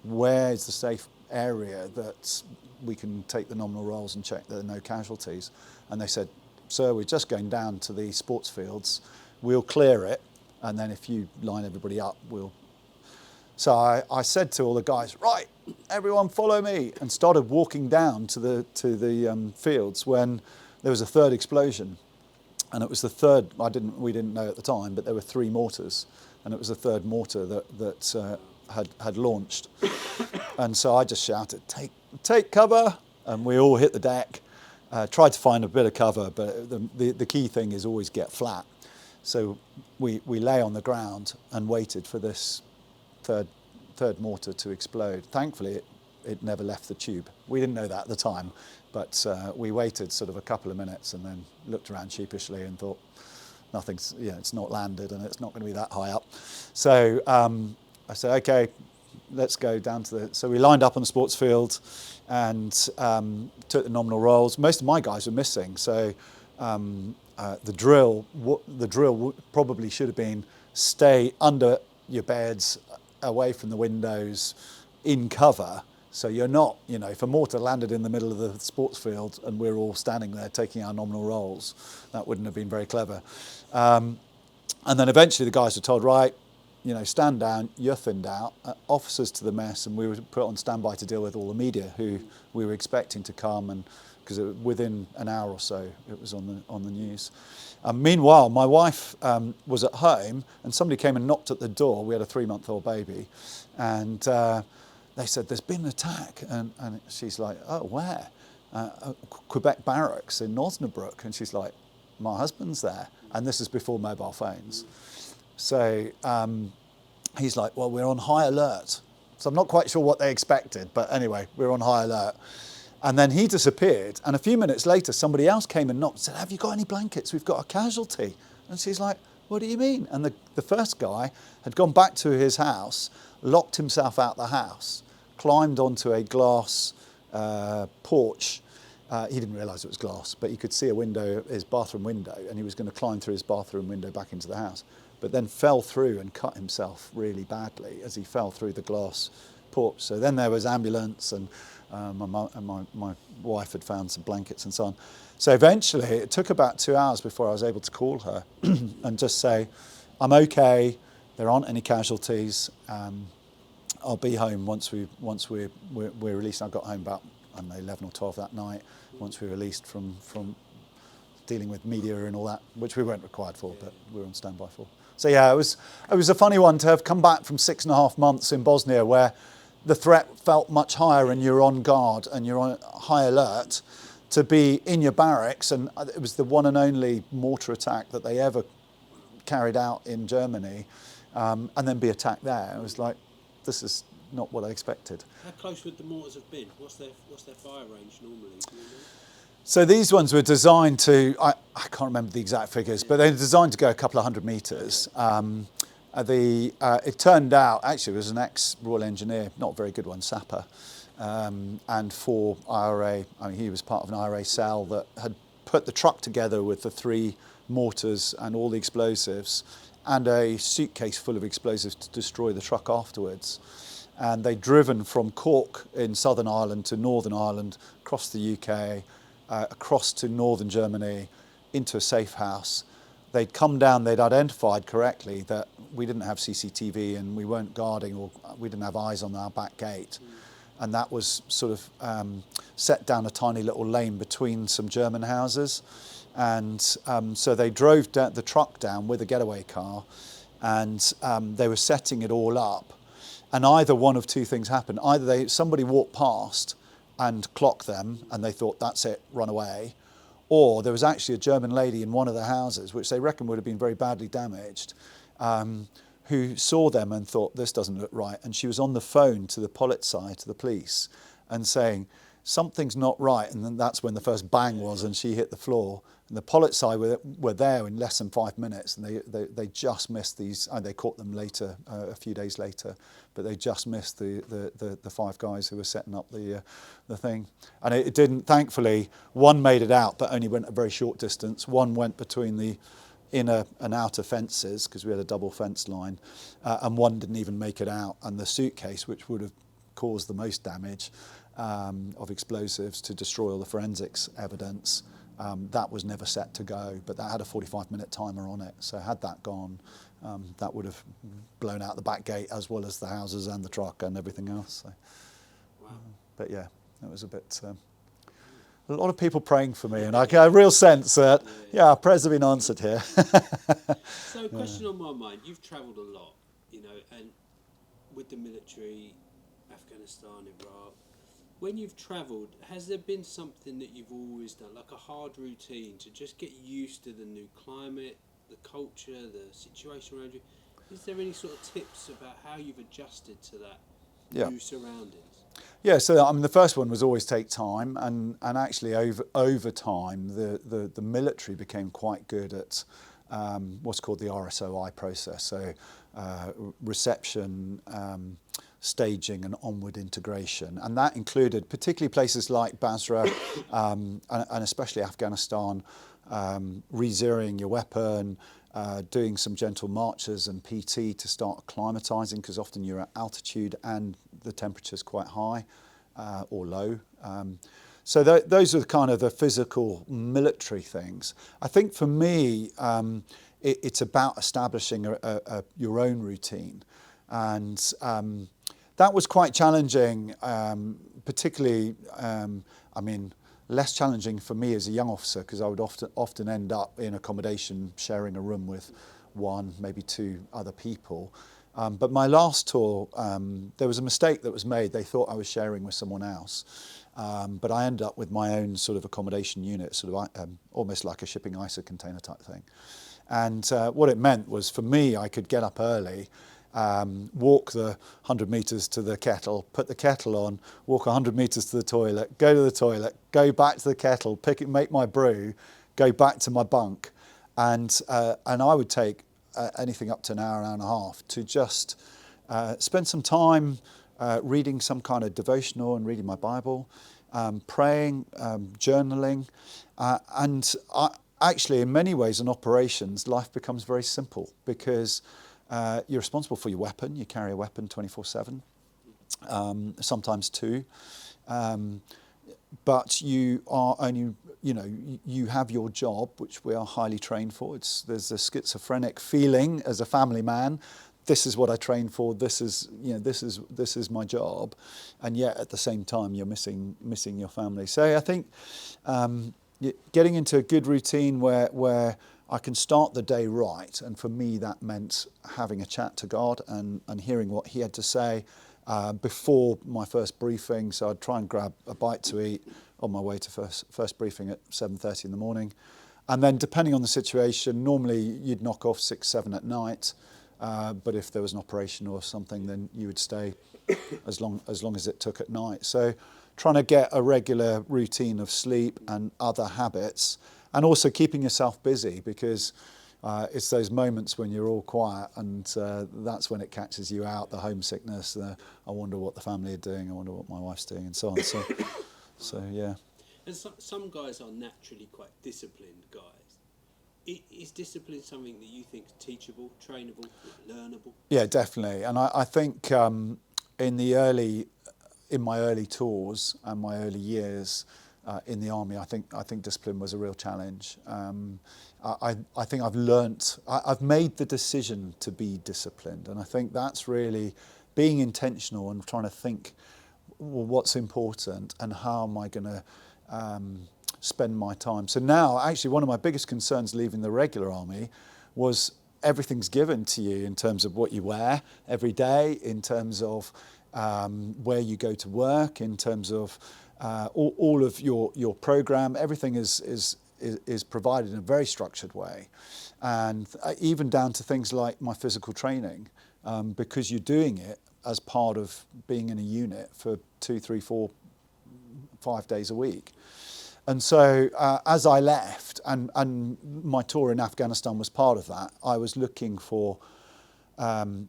where's the safe area that we can take the nominal rolls and check that there are no casualties? And they said, sir, we're just going down to the sports fields. We'll clear it. And then if you line everybody up, we'll... So I said to all the guys, right, everyone follow me, and started walking down to the fields when there was a third explosion. And it was the third, we didn't know at the time, but there were 3 mortars. And it was the third mortar that had launched. And so I just shouted, take cover. And we all hit the deck, tried to find a bit of cover, but the key thing is always get flat. So we lay on the ground and waited for this third mortar to explode. Thankfully, it never left the tube. We didn't know that at the time, but we waited sort of a couple of minutes and then looked around sheepishly and thought, nothing's, it's not landed and it's not going to be that high up. So I said, okay, let's go down to the... So we lined up on the sports field and took the nominal rolls. Most of my guys were missing, so the drill probably should have been stay under your beds, away from the windows, in cover. So you're not, if a mortar landed in the middle of the sports field and we're all standing there taking our nominal rolls, that wouldn't have been very clever. And then eventually the guys were told, right, stand down, you're thinned out, officers to the mess, and we were put on standby to deal with all the media who we were expecting to come, and because within an hour or so it was on the news. Meanwhile, my wife was at home, and somebody came and knocked at the door. We had a 3-month-old baby, and they said, there's been an attack. And she's like, oh, where? Quebec Barracks in Osnabrück. And she's like, my husband's there. And this is before mobile phones. So he's like, well, we're on high alert. So I'm not quite sure what they expected, but anyway, we're on high alert. And then he disappeared, and a few minutes later, somebody else came and knocked and said, have you got any blankets? We've got a casualty. And she's like, what do you mean? And the first guy had gone back to his house, locked himself out the house, climbed onto a glass porch. He didn't realise it was glass, but he could see a window, his bathroom window, and he was going to climb through his bathroom window back into the house, but then fell through and cut himself really badly as he fell through the glass porch. So then there was ambulance, and my wife had found some blankets and so on. So eventually, it took about 2 hours before I was able to call her and just say, I'm okay, there aren't any casualties, I'll be home once we're released. I got home about, I don't know, 11 or 12 that night, once we were released from dealing with media and all that, which we weren't required for, but we were on standby for. So yeah, it was a funny one to have come back from 6.5 months in Bosnia, where the threat felt much higher and you're on guard and you're on high alert, to be in your barracks, and it was the one and only mortar attack that they ever carried out in Germany, and then be attacked there. It was like, this is not what I expected. How close would the mortars have been? What's their fire range normally? Do you know? So these ones were designed to, I can't remember the exact figures, but they were designed to go a couple of 100 metres. It turned out, actually, it was an ex-Royal Engineer, not a very good one, sapper, and for IRA, he was part of an IRA cell that had put the truck together with the 3 mortars and all the explosives, and a suitcase full of explosives to destroy the truck afterwards. And they'd driven from Cork in Southern Ireland to Northern Ireland, across the UK, across to Northern Germany, into a safe house. They'd come down, they'd identified correctly that we didn't have CCTV and we weren't guarding, or we didn't have eyes on our back gate. And that was sort of set down a tiny little lane between some German houses. And so they drove the truck down with a getaway car, and they were setting it all up. And either one of 2 things happened. Either somebody walked past and clocked them and they thought, that's it, run away. or there was actually a German lady in one of the houses, which they reckon would have been very badly damaged, who saw them and thought, this doesn't look right. And she was on the phone to the Polizei, to the police, and saying, something's not right. And then that's when the first bang was, and she hit the floor. And the Polizei were there in less than 5 minutes, and they just missed these. They caught them later, a few days later, but they just missed the 5 guys who were setting up the thing. And it didn't. Thankfully, one made it out, but only went a very short distance. One went between the inner and outer fences, because we had a double fence line, and one didn't even make it out. And the suitcase, which would have caused the most damage of explosives to destroy all the forensics evidence, that was never set to go, but that had a 45-minute timer on it. So had that gone, that would have blown out the back gate as well as the houses and the truck and everything else. So, Wow. But yeah, it was a bit. A lot of people praying for me, and I get a real sense that yeah, prayers have been answered here. So, a question on my mind: you've travelled a lot, you know, and with the military, Afghanistan, Iraq. When you've travelled, has there been something that you've always done, like a hard routine, to just get used to the new climate, the culture, the situation around you? Is there any sort of tips about how you've adjusted to that new surroundings? Yeah, so I mean, the first one was always take time, and actually over time, the military became quite good at what's called the RSOI process, so reception, staging and onward integration. And that included particularly places like Basra and especially Afghanistan, re-zeroing your weapon, doing some gentle marches and PT to start acclimatizing, because often you're at altitude and the temperature's quite high or low. So those are kind of the physical military things. I think for me, it's about establishing your own routine. And that was quite challenging, particularly, I mean, less challenging for me as a young officer, because I would often end up in accommodation sharing a room with 1, maybe 2 other people. But my last tour, there was a mistake that was made. They thought I was sharing with someone else. But I ended up with my own sort of accommodation unit, sort of almost like a shipping ISA container type thing. And what it meant was, for me, I could get up early, walk the 100 metres to the kettle, put the kettle on, walk 100 metres to the toilet, go to the toilet, go back to the kettle, make my brew, go back to my bunk. And I would take anything up to an hour and a half to just spend some time reading some kind of devotional and reading my Bible, praying, journaling. And actually, in many ways in operations, life becomes very simple, because you're responsible for your weapon. You carry a weapon 24/7, sometimes 2. But you are only, you have your job, which we are highly trained for. There's a schizophrenic feeling as a family man. This is what I trained for. This is my job, and yet at the same time you're missing your family. So I think getting into a good routine where I can start the day right, and for me that meant having a chat to God and hearing what He had to say before my first briefing. So I'd try and grab a bite to eat on my way to first briefing at 7:30 in the morning, and then depending on the situation, normally you'd knock off 6, 7 at night. But if there was an operation or something, then you would stay as long as it took at night. So trying to get a regular routine of sleep and other habits, and also keeping yourself busy, because it's those moments when you're all quiet, and that's when it catches you out, the homesickness, I wonder what the family are doing, I wonder what my wife's doing, and so on. So yeah. And some guys are naturally quite disciplined guys. Is discipline something that you think is teachable, trainable, learnable? Yeah, definitely. And I think in my early tours and my early years in the army, I think discipline was a real challenge. I think I've made the decision to be disciplined, and I think that's really being intentional and trying to think, well, what's important and how am I going to spend my time. So now, actually, one of my biggest concerns leaving the regular army was everything's given to you in terms of what you wear every day, in terms of where you go to work, in terms of all of your program. Everything is is provided in a very structured way, and even down to things like my physical training, because you're doing it as part of being in a unit for 2, 3, 4, 5 days a week. And so as I left, and my tour in Afghanistan was part of that, I was looking for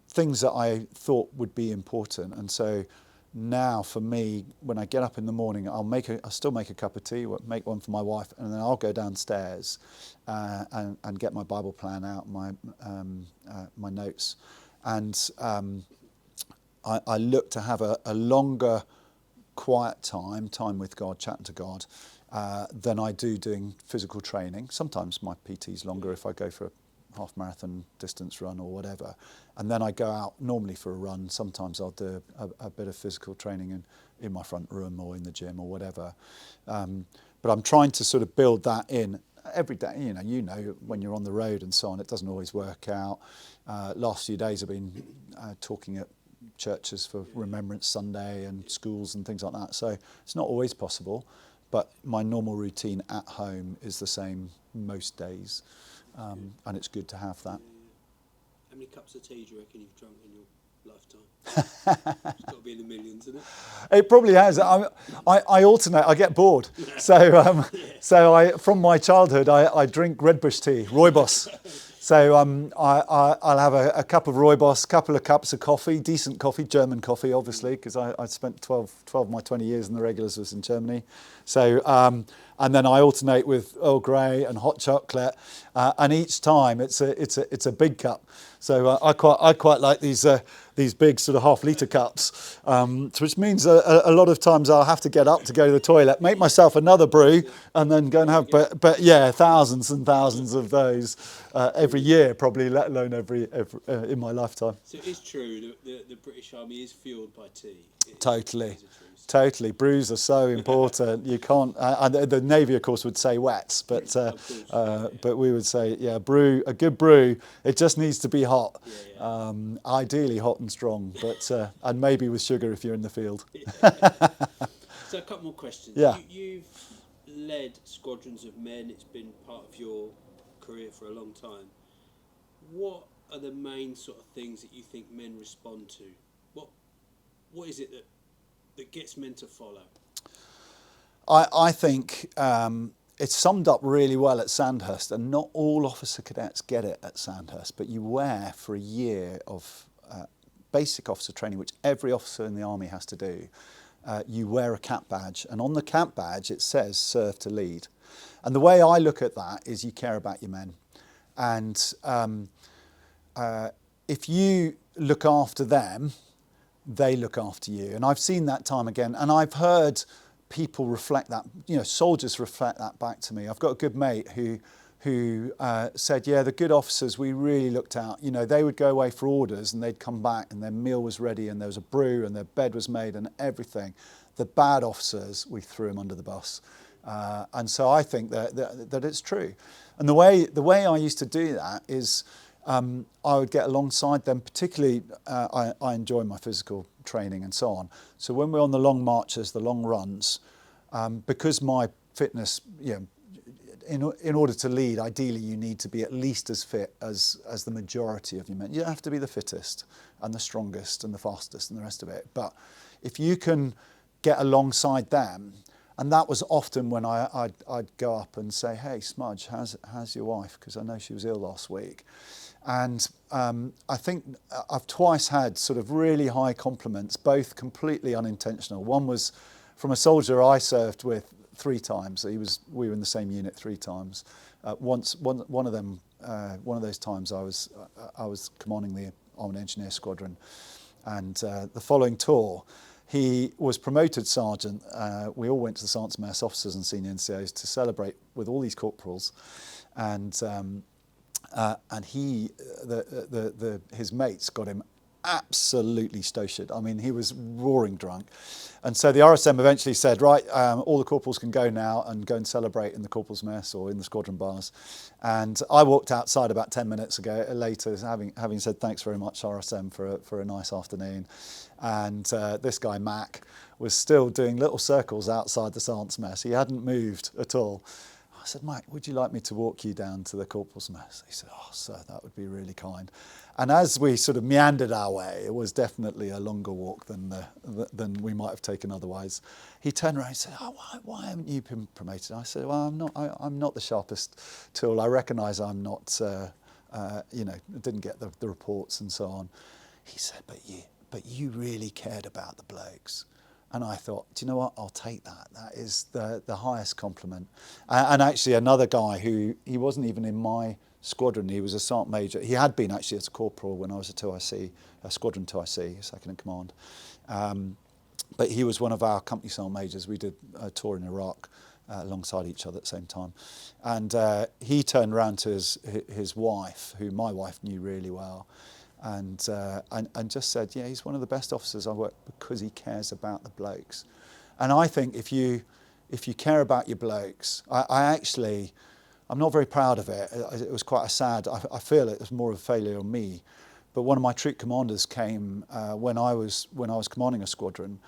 things that I thought would be important. And so now for me, when I get up in the morning, I'll still make a cup of tea, make one for my wife, and then I'll go downstairs and get my Bible plan out, my notes. And I look to have a longer quiet time with God, chatting to God, than I do doing physical training. Sometimes my PT's longer if I go for a half marathon distance run or whatever. And then I go out normally for a run. Sometimes I'll do a bit of physical training in my front room or in the gym or whatever. But I'm trying to sort of build that in every day. You know, when you're on the road and so on, it doesn't always work out. Last few days I've been talking at churches for Remembrance Sunday and schools and things like that. So it's not always possible, but my normal routine at home is the same most days, and it's good to have that. How many cups of tea do you reckon you've drunk in your lifetime? It's got to be in the millions, isn't it? It probably has. I alternate. I get bored. So from my childhood, I drink Redbush tea, Rooibos. So I'll have a cup of Rooibos, couple of cups of coffee, decent coffee, German coffee, obviously, because I spent 12 of my 20 years in the regulars was in Germany. So and then I alternate with Earl Grey and hot chocolate, and each time it's a big cup. So I quite like these big sort of half-litre cups, which means a lot of times I'll have to get up to go to the toilet, make myself another brew, and then go and have. But yeah, thousands and thousands of those every year, probably, let alone every in my lifetime. So it is true that the British Army is fueled by tea. Totally. Brews are so important. You can't. The Navy, of course, would say wets, but we would say, yeah, a good brew. It just needs to be hot, ideally hot and strong, but and maybe with sugar if you're in the field. So a couple more questions. Yeah. You've led squadrons of men. It's been part of your career for a long time. What are the main sort of things that you think men respond to? What is it that gets men to follow? I think it's summed up really well at Sandhurst, and not all officer cadets get it at Sandhurst, but you wear for a year of basic officer training, which every officer in the army has to do. You wear a cap badge, and on the cap badge it says serve to lead. And the way I look at that is you care about your men, and if you look after them, they look after you. And I've seen that time again, and I've heard people reflect that, soldiers reflect that back to me. I've got a good mate who said, yeah, the good officers we really looked out. They would go away for orders and they'd come back and their meal was ready and there was a brew and their bed was made and everything. The bad officers, we threw them under the bus. And so I think that it's true. And the way I used to do that is I would get alongside them, particularly I enjoy my physical training and so on. So when we're on the long marches, the long runs, because my fitness, in order to lead, ideally you need to be at least as fit as the majority of your men. You don't have to be the fittest and the strongest and the fastest and the rest of it. But if you can get alongside them, and that was often when I'd go up and say, hey, Smudge, how's your wife? Because I know she was ill last week. And I think I've twice had sort of really high compliments, both completely unintentional. One was from a soldier I served with 3 times. We were in the same unit 3 times. One of those times I was commanding the Armoured Engineer Squadron, and the following tour, he was promoted sergeant. We all went to the Sergeant's Mess, officers and senior NCOs, to celebrate with all these corporals, and his mates got him absolutely stowshit. I mean, he was roaring drunk. And so the RSM eventually said, right, all the corporals can go now and go and celebrate in the corporal's mess or in the squadron bars. And I walked outside about 10 minutes later, having said thanks very much, RSM, for a nice afternoon. And this guy, Mac, was still doing little circles outside the sergeant's mess. He hadn't moved at all. I said, Mike, would you like me to walk you down to the corporal's mess? He said, oh, sir, that would be really kind. And as we sort of meandered our way, it was definitely a longer walk than we might have taken otherwise. He turned around and said, oh, why haven't you been promoted? I said, well, I'm not the sharpest tool. I recognise I'm not, didn't get the reports and so on. He said, but you really cared about the blokes. And I thought, do you know what? I'll take that. That is the highest compliment. And actually another guy he wasn't even in my squadron. He was a sergeant major. He had been actually as a corporal when I was a 2IC, a squadron 2IC, second in command. But he was one of our company sergeant majors. We did a tour in Iraq alongside each other at the same time. And he turned around to his wife, who my wife knew really well, and just said, yeah, he's one of the best officers I work because he cares about the blokes. And I think if you care about your blokes, I'm not very proud of it. It was quite a sad, I feel it was more of a failure on me. But one of my troop commanders came when I was commanding a squadron,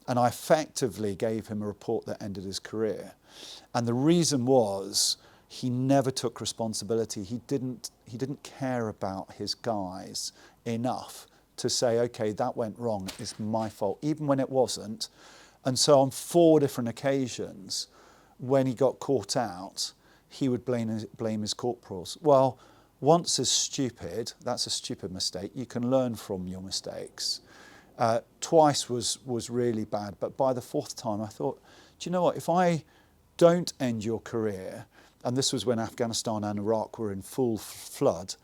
and I effectively gave him a report that ended his career. And the reason was he never took responsibility. He didn't care about his guys enough to say, okay, that went wrong, it's my fault, even when it wasn't. And so on 4 different occasions, when he got caught out, he would blame his corporals. Well, once is stupid, that's a stupid mistake. You can learn from your mistakes. Twice was really bad, but by the 4th time I thought, do you know what, if I don't end your career, and this was when Afghanistan and Iraq were in full flood,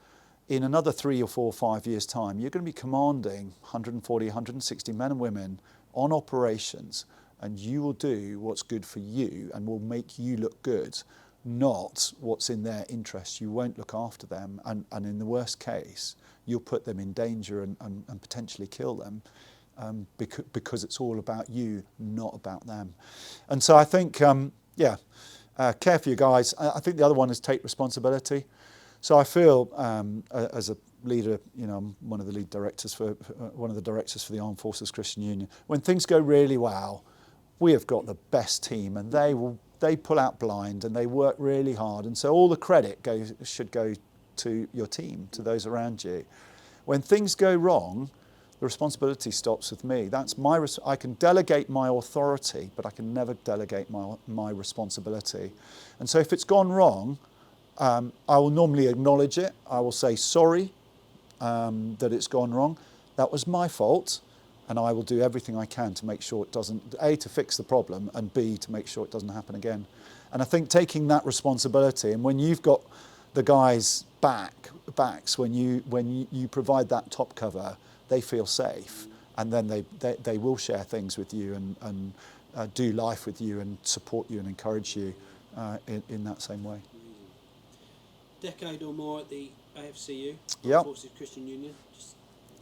in another 3 or 4 or 5 years' time, you're going to be commanding 140, 160 men and women on operations, and you will do what's good for you and will make you look good, not what's in their interest. You won't look after them, and in the worst case, you'll put them in danger and potentially kill them because it's all about you, not about them. And so I think, care for your guys. I think the other one is take responsibility. So I feel as a leader, I'm one of the lead directors for the Armed Forces Christian Union. When things go really well, we have got the best team, and they pull out blind and they work really hard. And so all the credit should go to your team, to those around you. When things go wrong, the responsibility stops with me. I can delegate my authority, but I can never delegate my responsibility. And so if it's gone wrong, I will normally acknowledge it. I will say sorry that it's gone wrong. That was my fault, and I will do everything I can to make sure it doesn't, A, to fix the problem, and B, to make sure it doesn't happen again. And I think taking that responsibility, and when you've got the guys' backs, when you provide that top cover, they feel safe, and then they will share things with you and do life with you and support you and encourage you in that same way. Decade or more at the AFCU, Yep. Forces Christian Union.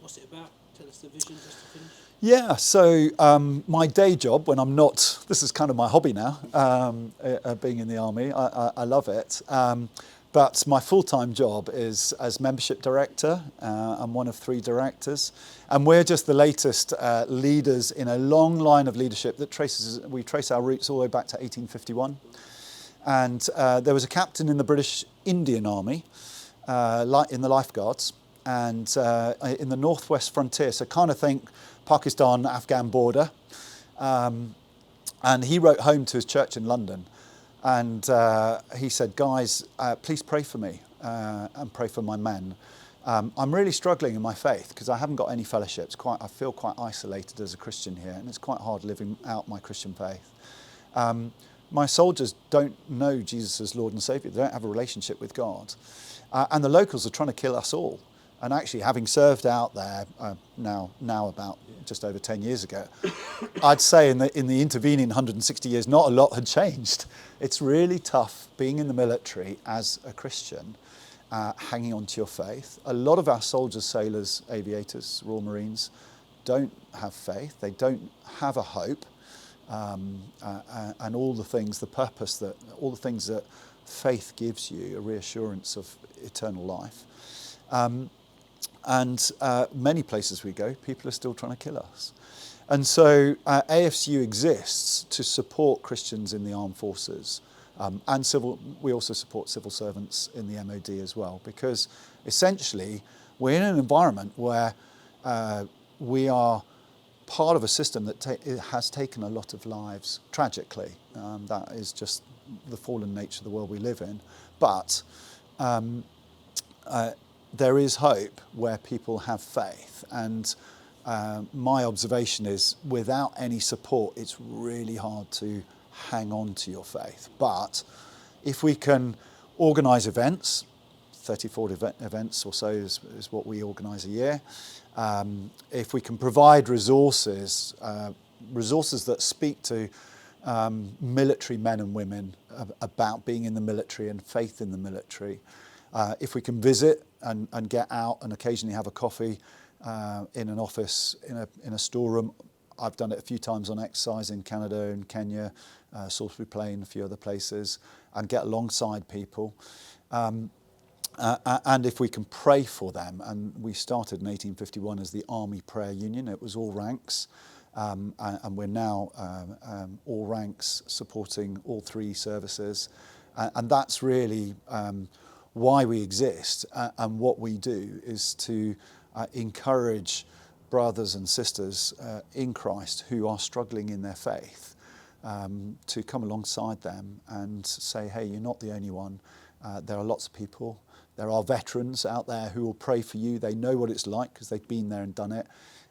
What's it about? Tell us the vision just to finish. Yeah, so my day job, when I'm not, this is kind of my hobby now, being in the army, I love it. But my full-time job is as membership director. I'm one of 3 directors, and we're just the latest leaders in a long line of leadership that we trace our roots all the way back to 1851. And there was a captain in the British Indian Army, in the Lifeguards, and in the northwest frontier, so kind of think Pakistan-Afghan border. And he wrote home to his church in London, and he said, guys, please pray for me and pray for my men. I'm really struggling in my faith because I haven't got any fellowships. I feel quite isolated as a Christian here, and it's quite hard living out my Christian faith. My soldiers don't know Jesus as Lord and Saviour. They don't have a relationship with God. And the locals are trying to kill us all. And actually, having served out there now about just over 10 years ago, I'd say in the intervening 160 years, not a lot had changed. It's really tough being in the military as a Christian, hanging on to your faith. A lot of our soldiers, sailors, aviators, Royal Marines don't have faith. They don't have a hope. And all the things, all the things that faith gives you, a reassurance of eternal life. And many places we go, people are still trying to kill us. And so AFCU exists to support Christians in the armed forces And we also support civil servants in the MOD as well, because essentially we're in an environment where we are part of a system that has taken a lot of lives tragically. That is just the fallen nature of the world we live in. But there is hope where people have faith, and my observation is without any support it's really hard to hang on to your faith. But if we can organise events, 34 events or so is what we organise a year, if we can provide resources that speak to military men and women about being in the military and faith in the military, if we can visit and get out and occasionally have a coffee in an office, in a storeroom. I've done it a few times on exercise in Canada and Kenya, Salisbury Plain, a few other places, and get alongside people. And if we can pray for them, and we started in 1851 as the Army Prayer Union, it was all ranks, and we're now all ranks supporting all three services, and that's really why we exist, and what we do is to encourage brothers and sisters in Christ who are struggling in their faith, to come alongside them and say, hey, you're not the only one. There are lots of people. There are veterans out there who will pray for you. They know what it's like because they've been there and done it,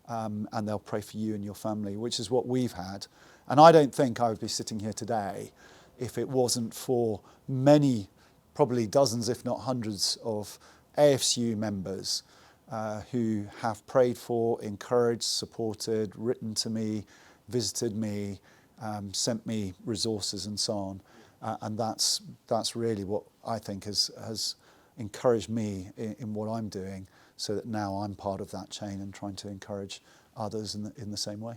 and they'll pray for you and your family, which is what we've had. And I don't think I would be sitting here today if it wasn't for many, probably dozens if not hundreds of AFCU members who have prayed for, encouraged, supported, written to me, visited me, sent me resources and so on. And that's really what I think has encouraged me in what I'm doing, so that now I'm part of that chain and trying to encourage others in the same way.